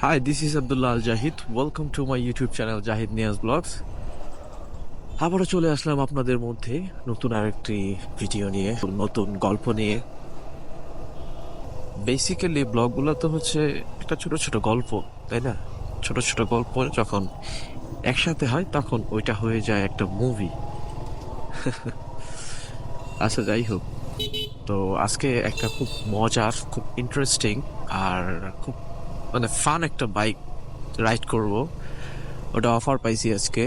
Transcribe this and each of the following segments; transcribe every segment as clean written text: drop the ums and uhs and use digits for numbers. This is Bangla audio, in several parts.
Hi, this is Abdullah Al Jahid. Welcome to my YouTube channel Jahid Niaz Vlogs. আবারও চলে আসলাম আপনাদের মধ্যে নতুন আরেকটি ভিডিও নিয়ে, নতুন গল্প নিয়ে। বেসিক্যালি ব্লগগুলো তো হচ্ছে একটা ছোট ছোট গল্প, তাই না? ছোট ছোট গল্প যখন একসাথে হয় তখন ওইটা হয়ে যায় একটা মুভি। আচ্ছা, যাই হোক, তো আজকে একটা খুব মজার, খুব ইন্টারেস্টিং আর খুব ফান একটা বাইক রাইড করব। ওটা অফার পাইছি আজকে,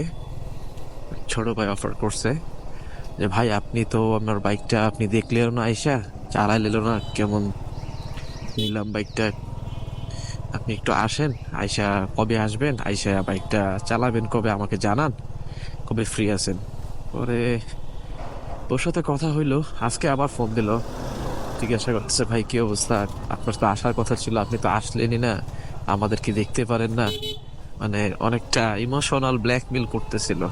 ছোট ভাই অফার করছে যে ভাই আপনি তো আমার বাইকটা আপনি দেখলেও না, আইসা চালাইলেন না, কেমন নিলাম বাইকটা, আপনি একটু আসেন, আইসা কবে আসবেন, আইসা বাইকটা চালাবেন, কবে আমাকে জানান, কবে ফ্রি আছেন। পরে ওর সাথে কথা হইলো, আজকে আবার ফোন দিল, জিজ্ঞাসা করতেছে ভাই কি অবস্থা, আপনার তো আসার কথা ছিল, আপনি তো আসলেনই না, আমাদের কি দেখতে পারেন না, অনেকটা ইমোশনাল ব্ল্যাকমেল করতেছিল।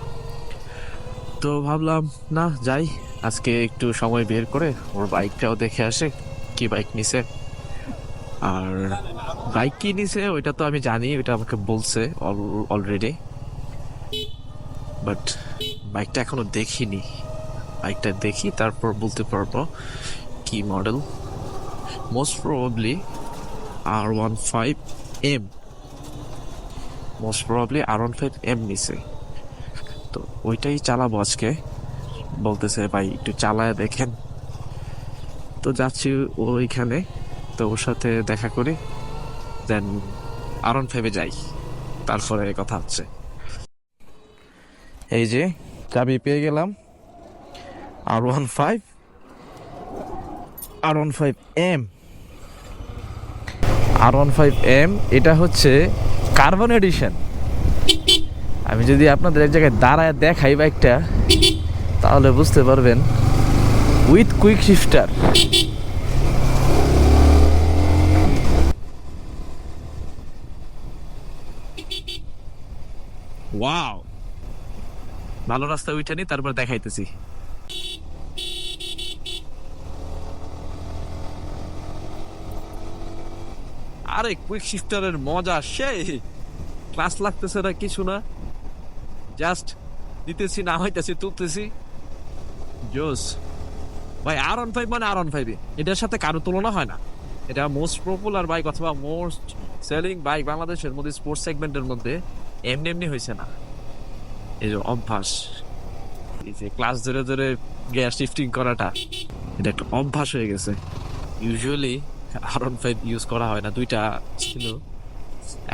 তো ভাবলাম না যাই, আজকে একটু সময় বের করে ওর বাইকটাও দেখে আসে, কি বাইক নিছে। আর বাইক কি নিছে ওইটা তো আমি জানি, ওইটা আমাকে বলছে অলরেডি, বাট বাইকটা এখনো দেখিনি। বাইকটা দেখি তারপর বলতে পারবো কি model. Most probably R15M, most probably R15M নিছে। তো ওইটাই চালাবো আজকে। বলতেছে ভাই একটু চালায় দেখেন। তো যাচ্ছি ওইখানে, তো ওর সাথে দেখা করি, দেন R15 যাই, তারপরে কথা হচ্ছে। এই যে চাবি পেয়ে গেলাম, R15, R15M, R15M। এটা হচ্ছে কার্বন এডিশন। আমি যদি আপনাদের এক জায়গায় দাঁড়ায় দেখাই বাইকটা, তাহলে বুঝতে পারবেন। With quick shifter, wow! ভালো রাস্তা উঠে নি, তারপর দেখাইতেছি। আরে কুইক শিফটারের মজা সেই, ক্লাস লাগতেছে না, কিছু না, জাস্ট দিতেছি, না হইতেছি, তুলতেছি, জোস। ভাই R15 মানে R15, এটার সাথে কারো তুলনা হয় না। এটা মোস্ট পপুলার বাইক অথবা মোস্ট সেলিং বাইক বাংলাদেশের মধ্যে, স্পোর্টস সেগমেন্টের মধ্যে। এমনি এমনি হয়েছে না, এই যে অভ্যাস, এই যে ক্লাস ধরে ধরে গিয়ার শিফটিং করাটা, এটা একটা অভ্যাস হয়ে গেছে। ইউজুয়ালি R15 ইউজ করা হয় না। দুইটা ছিল,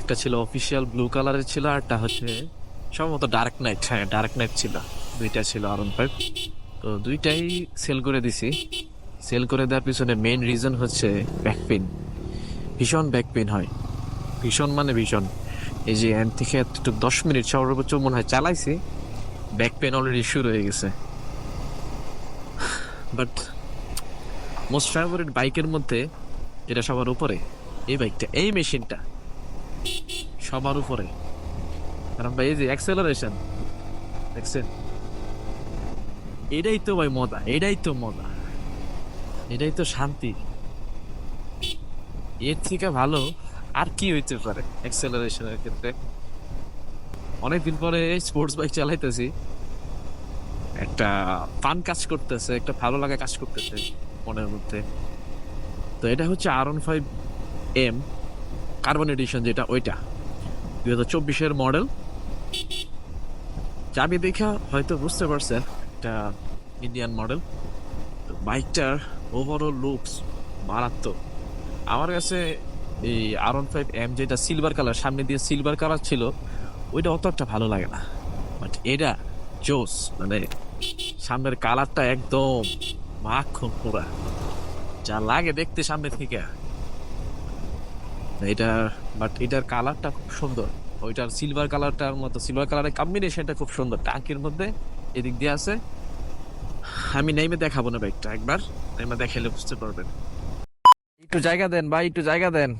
একটা ছিল অফিসিয়াল ব্লু কালারের ছিল, আর একটা হচ্ছে সম্ভবত ডার্ক নাইট। হ্যাঁ, ডার্ক নাইট ছিল, দুইটা ছিল R15। তো দুইটাই সেল করে দিছি। সেল করে দেওয়ার পিছনে মেইন রিজন হচ্ছে ব্যাক পেন। ভীষণ ব্যাক পেন হয়, ভীষণ মানে ভীষণ। এই যে এন থেকে একটু 10 মিনিট সর্বোচ্চ মনে হয় চালাইছি, ব্যাক পেন অলরেডি শুরু হয়ে গেছে। বাট মোস্ট ফেভারিট বাইকের মধ্যে যেটা সবার উপরে, এই বাইকটা, এই মেশিনটা সবার উপরে। কারণ ভাই এই যে অ্যাক্সেলারেশন দেখছেন, এটাই তো ভাই মজা, এটাই তো মজা, এটাই তো শান্তি। এর থেকে ভালো আর কি হইতে পারে অ্যাক্সেলারেশনের ক্ষেত্রে? অনেকদিন পরে স্পোর্টস বাইক চালাইতেছি, একটা ফান কাজ করতেছে, একটা ভালো লাগা কাজ করতেছে মনের মধ্যে। তো এটা হচ্ছে R15M কার্বন এডিশন, যেটা ওইটা 2024-এর মডেল। চাবি দেখা হয়তো বুঝতে পারছেন একটা ইন্ডিয়ান মডেল। তো বাইকটার ওভারঅল লুকস মারাত্মক। আমার কাছে এই R15M যেটা সিলভার কালার, সামনে দিয়ে সিলভার কালার ছিল, ওইটা অত একটা ভালো লাগে না। বাট এটা জোস, সামনের কালারটা একদম মাখন পুরা, যা লাগে দেখতে সামনে থেকে এটা। বাট এটার কালারটা খুব সুন্দর, ওইটার সিলভার কালারটার মতো, সিলভার কালারের কম্বিনেশনটা খুব সুন্দর টাঙ্কির মধ্যে, এদিক দিয়ে আছে। আমি নেমে দেখাবো না বাইকটা, একবার নেমে দেখাইলে বুঝতে পারবেন। একটু জায়গা দেন ভাই, একটু জায়গা দেন।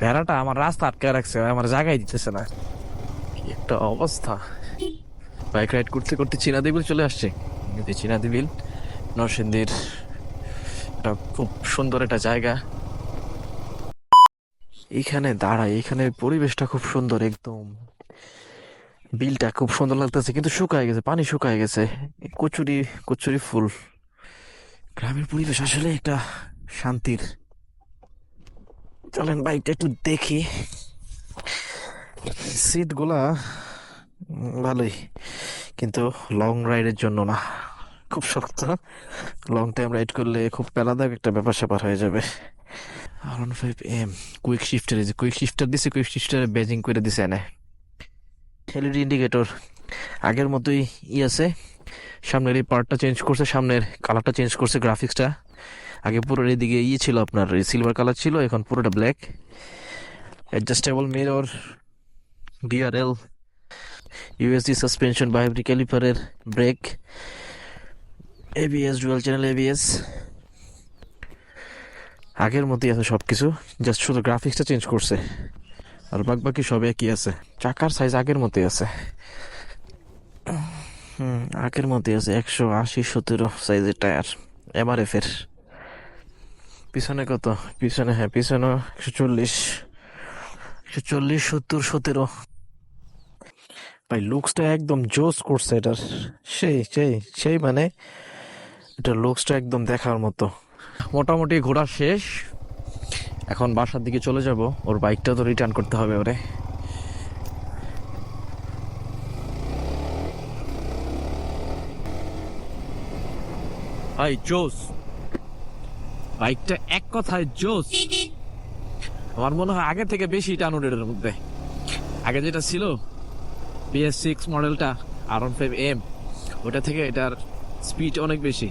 ভেড়াটা আমার রাস্তা আটকায় রাখছে, আমার জায়গায় দিতেছে না, কি একটা অবস্থা। বাইক রাইড করতে করতে চীনা দেবিল চলে আসছে। চীনা দেবিল নরসিংদীর এটা খুব সুন্দর একটা জায়গা। এইখানে দাঁড়াই, এখানে পরিবেশটা খুব সুন্দর একদম। বিলটা খুব সুন্দর লাগতেছে, কিন্তু শুকায় গেছে, পানি শুকায় গেছে। এই কচুরি কচুরি ফুল। গ্রামের পরিবেশ আসলে একটা শান্তির। চলেন বাইকটা একটু দেখি। সিট গুলা ভালোই, কিন্তু লং রাইডের জন্য না, খুব শক্ত। লং টাইম রাইড করলে খুব পেলাদায়ক একটা ব্যাপার স্যাপার হয়ে যাবে। R15M কুইক শিফটার, এই যে কুইক শিফটার দিছে, কুইক শিফটারে বেজিং করে দিছে এনে। এলইডি ইন্ডিকেটর আগের মতোই আছে। সামনের এই পার্টটা চেঞ্জ করছে, সামনের কালারটা চেঞ্জ করছে, গ্রাফিক্সটা। আগে পুরো এদিকে ছিল আপনার সিলভার কালার ছিল, এখন পুরোটা black. Adjustable mirror, DRL, USD suspension, biometric ক্যালিপারের brake, ABS, dual channel ABS. আগের মতোই আছে সব কিছু, জাস্ট শুধু গ্রাফিক্সটা চেঞ্জ করছে, আর বাকি সব একই আছে। চাকার সাইজ আগের মতোই আছে, আগের মতোই আছে। 180/17 সাইজের টায়ার, এমআরএফ এর। পিছনে কত? পিছনে, হ্যাঁ পিছনে 140, 70/17। ভাই লুকসটা একদম জোস করছে এটার। সেই সেই সেই মানে এটার লুকসটা একদম দেখার মতো। মোটামুটি ঘোরা শেষ, এখন বাসার দিকে চলে যাব। ওর বাইকটা তো রিটার্ন করতে হবে ওরে। ভাই জোস, বাইকটা এক কথায় জোস। আমার মনে হয় আগে থেকে বেশি টানুন এটার মধ্যে। আগে যেটা ছিল PS6 মডেলটা R15M, ওটা থেকে এটার স্পিড অনেক বেশি।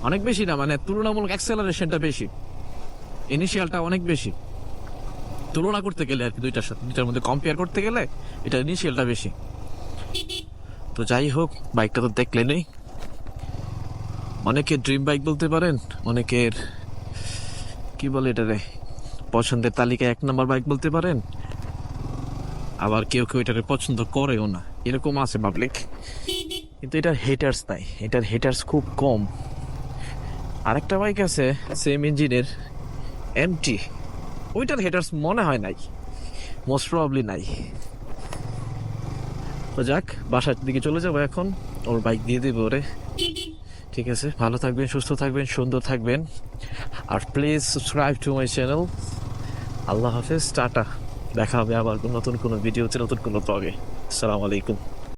অনেক বেশি না মানে তুলনামূলক অ্যাক্সেলারেশনটা বেশি, ইনিশিয়ালটা অনেক বেশি তুলনা করতে গেলে আর কি। দুইটার সাথে, দুইটার মধ্যে কম্পেয়ার করতে গেলে এটা ইনিশিয়ালটা বেশি। তো যাই হোক, বাইকটা তো দেখলেনই। অনেকের ড্রিম বাইক বলতে পারেন, অনেকের কি বলে এটারে পছন্দের তালিকায় 1 নম্বর বাইক বলতে পারেন, আবার কেউ কেউ এটাকে পছন্দ করেও না, এরকম আছে পাবলিক। কিন্তু এটার হেটার্স নাই, এটার হেটার্স খুব কম। আরেকটা বাইক আছে সেম ইঞ্জিনের, এমটি, ওইটার হেটার্স মনে হয় নাই, মোস্ট প্রবাবলি নাই। তো যাক, বাসার দিকে চলে যাবো এখন, ওর বাইক দিয়ে দেবো ওরে। ঠিক আছে, ভালো থাকবেন, সুস্থ থাকবেন, সুন্দর থাকবেন, আর please subscribe to my channel. আল্লাহ হাফেজ, টাটা। দেখা হবে আবার নতুন কোনো ভিডিওতে, নতুন কোনো ব্লগে। আসসালামু আলাইকুম।